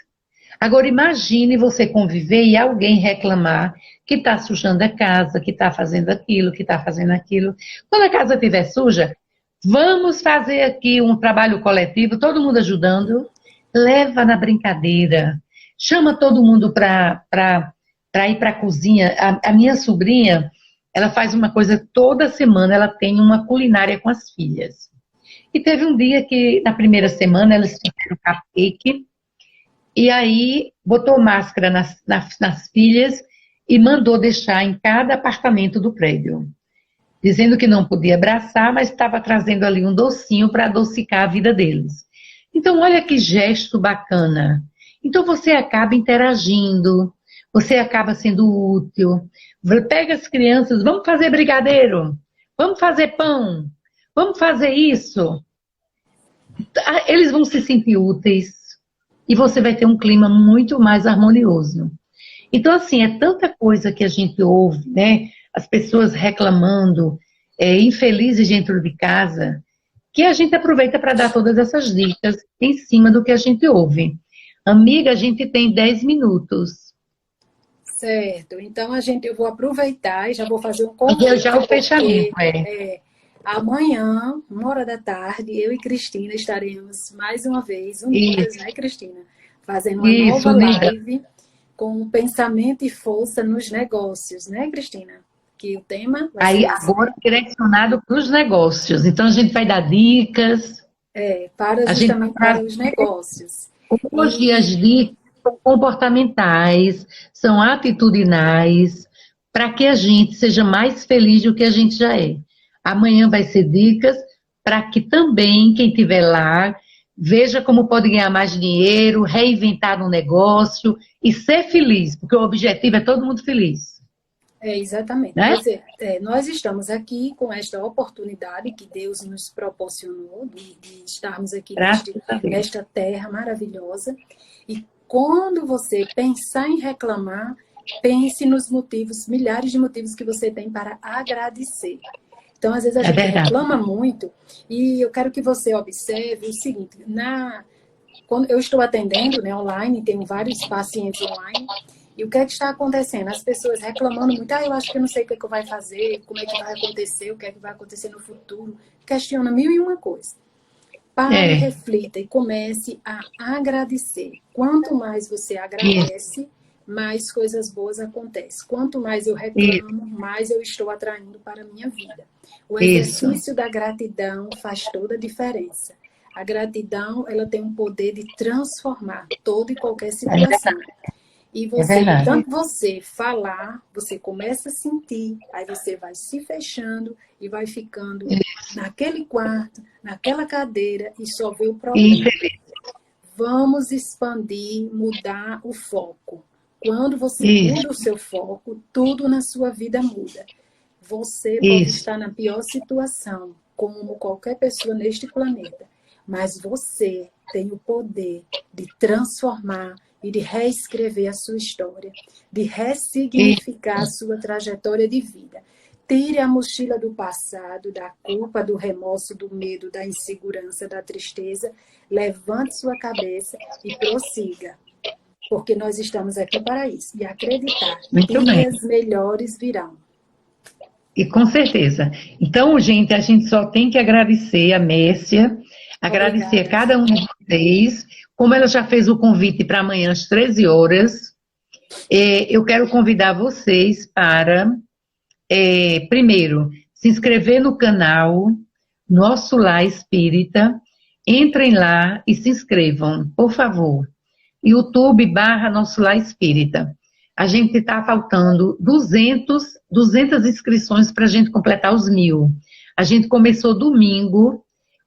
A: Agora, imagine você conviver e alguém reclamar que está sujando a casa, que está fazendo aquilo, que está fazendo aquilo. Quando a casa estiver suja, vamos fazer aqui um trabalho coletivo, todo mundo ajudando. Leva na brincadeira. Chama todo mundo para ir para a cozinha. A minha sobrinha, ela faz uma coisa toda semana, ela tem uma culinária com as filhas. E teve um dia que, na primeira semana, elas fizeram cupcake, e aí botou máscara nas filhas e mandou deixar em cada apartamento do prédio. Dizendo que não podia abraçar, mas estava trazendo ali um docinho para adocicar a vida deles. Então, olha que gesto bacana. Então, você acaba interagindo, você acaba sendo útil. Pega as crianças, vamos fazer brigadeiro, vamos fazer pão, vamos fazer isso. Eles vão se sentir úteis e você vai ter um clima muito mais harmonioso. Então, assim, é tanta coisa que a gente ouve, né? As pessoas reclamando, infelizes dentro de casa, que a gente aproveita para dar todas essas dicas em cima do que a gente ouve. Amiga, a gente tem 10 minutos.
B: Certo. Então, eu vou aproveitar e já vou fazer um convite.
A: Já o fechamento,
B: amanhã, 1h da tarde, eu e Cristina estaremos mais uma vez unidas, né, Cristina? Fazendo uma nova live com pensamento e força nos negócios, né, Cristina? Que o tema vai ser
A: agora direcionado para os negócios. Então, a gente vai dar dicas.
B: Justamente para os negócios.
A: Hoje as dicas são comportamentais, são atitudinais, para que a gente seja mais feliz do que a gente já é. Amanhã vai ser dicas para que também quem estiver lá veja como pode ganhar mais dinheiro, reinventar um negócio e ser feliz, porque o objetivo é todo mundo feliz.
B: Exatamente.
A: Né?
B: Nós estamos aqui com esta oportunidade que Deus nos proporcionou de estarmos aqui nesta terra maravilhosa. E quando você pensar em reclamar, pense nos motivos, milhares de motivos que você tem para agradecer. Então, às vezes, a gente reclama muito e eu quero que você observe o seguinte, quando eu estou atendendo, né, online, tenho vários pacientes online, e o que é que está acontecendo? As pessoas reclamando muito, eu acho que eu não sei o que é que eu vou fazer, como é que vai acontecer, o que é que vai acontecer no futuro, questiona 1001 coisas. Pare, reflita e comece a agradecer. Quanto mais você agradece, mais coisas boas acontecem. Quanto mais eu reclamo, mais eu estou atraindo para a minha vida. O exercício da gratidão faz toda a diferença. A gratidão, ela tem um poder de transformar toda e qualquer situação. E
A: É
B: você, de
A: verdade.
B: tanto você falar, você começa a sentir, aí você vai se fechando e vai ficando naquele quarto, naquela cadeira e só vê o problema.
A: Infeliz.
B: Vamos expandir, mudar o foco. Quando você
A: Isso,
B: muda o seu foco, tudo na sua vida muda. Você pode
A: isso,
B: estar na pior situação, como qualquer pessoa neste planeta, mas você tem o poder de transformar e de reescrever a sua história, de ressignificar a sua trajetória de vida. Tire a mochila do passado, da culpa, do remorso, do medo, da insegurança, da tristeza. Levante sua cabeça e prossiga. Porque nós estamos aqui para isso. E acreditar,
A: muito bem.
B: dias melhores virão.
A: E com certeza. Então, gente, a gente só tem que agradecer a Mércia, agradecer a
B: Obrigada.
A: cada um de vocês. Como ela já fez o convite para amanhã às 13 horas, eu quero convidar vocês para, primeiro, se inscrever no canal Nosso Lar Espírita. Entrem lá e se inscrevam, por favor. YouTube / Nosso Lar Espírita. A gente está faltando 200 inscrições para a gente completar os 1000. A gente começou domingo,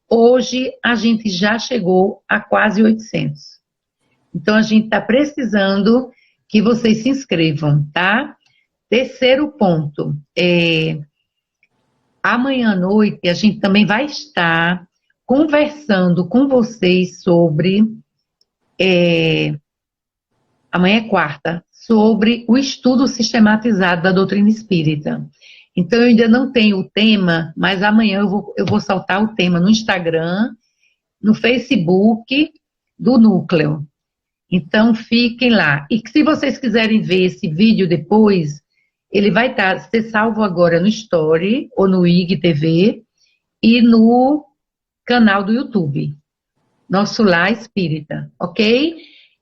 A: hoje a gente já chegou a quase 800. Então a gente está precisando que vocês se inscrevam, tá? Terceiro ponto, amanhã à noite a gente também vai estar conversando com vocês sobre, amanhã é quarta, sobre o estudo sistematizado da doutrina espírita. Então, eu ainda não tenho o tema, mas amanhã eu vou soltar o tema no Instagram, no Facebook do Núcleo. Então, fiquem lá. E se vocês quiserem ver esse vídeo depois, ele vai ser salvo agora no Story, ou no IGTV, e no canal do YouTube. Nosso Lar Espírita, ok?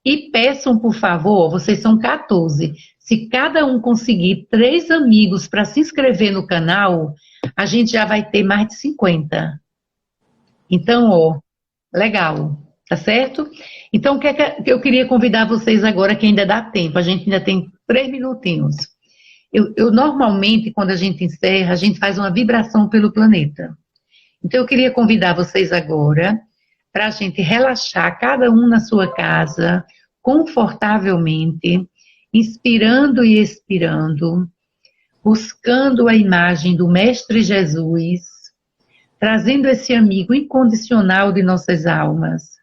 A: E peçam, por favor, vocês são 14. Se cada um conseguir 3 amigos para se inscrever no canal, a gente já vai ter mais de 50. Então, ó, legal, tá certo? Então, o que é que eu queria convidar vocês agora, que ainda dá tempo, a gente ainda tem 3 minutinhos. Eu normalmente, quando a gente encerra, a gente faz uma vibração pelo planeta. Então, eu queria convidar vocês agora para a gente relaxar, cada um na sua casa, confortavelmente, inspirando e expirando, buscando a imagem do Mestre Jesus, trazendo esse amigo incondicional de nossas almas,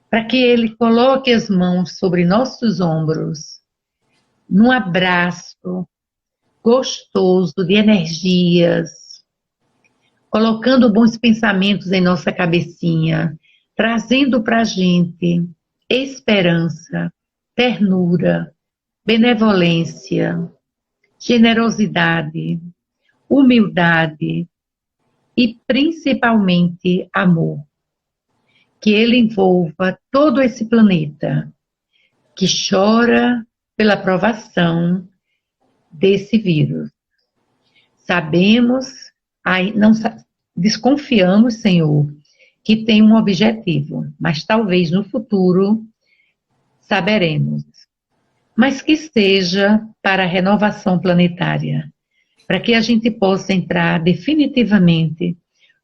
A: para que ele coloque as mãos sobre nossos ombros, num abraço gostoso de energias, colocando bons pensamentos em nossa cabecinha, trazendo para a gente esperança, ternura, benevolência, generosidade, humildade e principalmente amor. Que ele envolva todo esse planeta que chora pela provação desse vírus. Sabemos, não desconfiamos, Senhor, que tem um objetivo, mas talvez no futuro saberemos. Mas que seja para a renovação planetária, para que a gente possa entrar definitivamente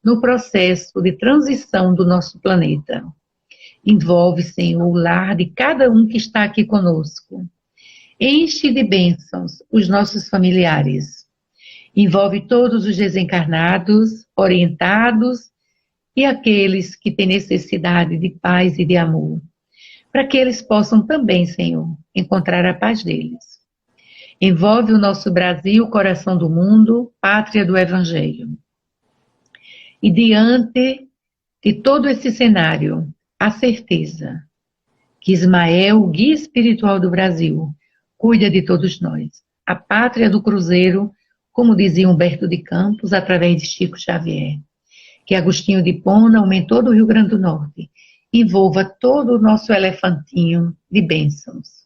A: no processo de transição do nosso planeta. Envolve, Senhor, o lar de cada um que está aqui conosco. Enche de bênçãos os nossos familiares. Envolve todos os desencarnados, orientados, e aqueles que têm necessidade de paz e de amor, para que eles possam também, Senhor, encontrar a paz deles. Envolve o nosso Brasil, coração do mundo, pátria do Evangelho. E diante de todo esse cenário, a certeza que Ismael, o guia espiritual do Brasil, cuida de todos nós. A pátria do Cruzeiro, como dizia Humberto de Campos, através de Chico Xavier. Que Agostinho de Hipona, o mentor do Rio Grande do Norte, envolva todo o nosso elefantinho de bênçãos.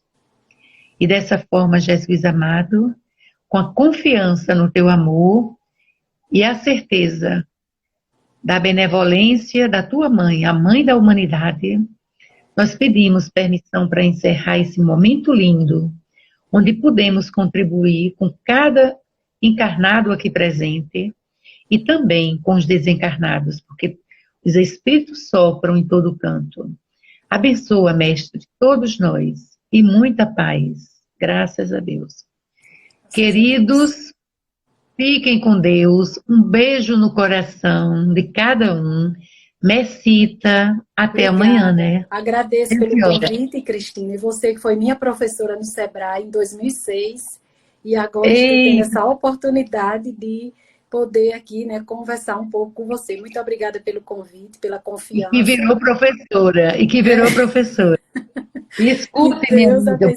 A: E dessa forma, Jesus amado, com a confiança no teu amor e a certeza da benevolência da tua mãe, a mãe da humanidade, nós pedimos permissão para encerrar esse momento lindo onde podemos contribuir com cada encarnado aqui presente e também com os desencarnados, porque os espíritos sopram em todo canto. Abençoa, Mestre, todos nós e muita paz. Graças a Deus. Queridos, fiquem com Deus. Um beijo no coração de cada um. Messita, até
B: Obrigada.
A: amanhã, né?
B: Agradeço pelo convite, Cristina. E você que foi minha professora no Sebrae em 2006 e agora estou tendo essa oportunidade de poder aqui, né, conversar um pouco com você. Muito obrigada pelo convite, pela confiança.
A: E que virou professora. Escute, minha amiga,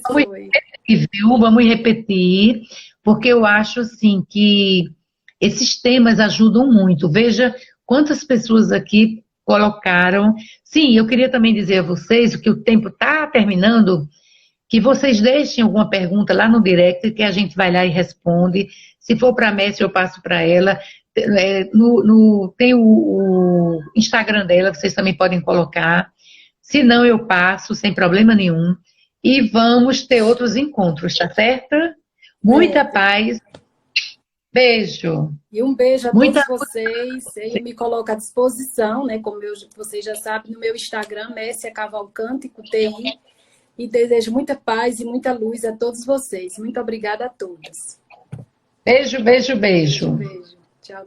A: vamos repetir, porque eu acho assim que esses temas ajudam muito. Veja quantas pessoas aqui colocaram. Sim, eu queria também dizer a vocês que o tempo está terminando, que vocês deixem alguma pergunta lá no direct que a gente vai lá e responde. Se for para a Messi, eu passo para ela. Tem o Instagram dela, vocês também podem colocar. Se não, eu passo, sem problema nenhum. E vamos ter outros encontros, tá certo? Muita paz. Beijo.
B: E um beijo a todos vocês. Eu me coloco à disposição, né? Como vocês já sabem, no meu Instagram, Messia Cavalcante, com TI. E desejo muita paz e muita luz a todos vocês. Muito obrigada a todos.
A: Beijo, beijo, beijo.
B: Beijo. Tchau, tchau.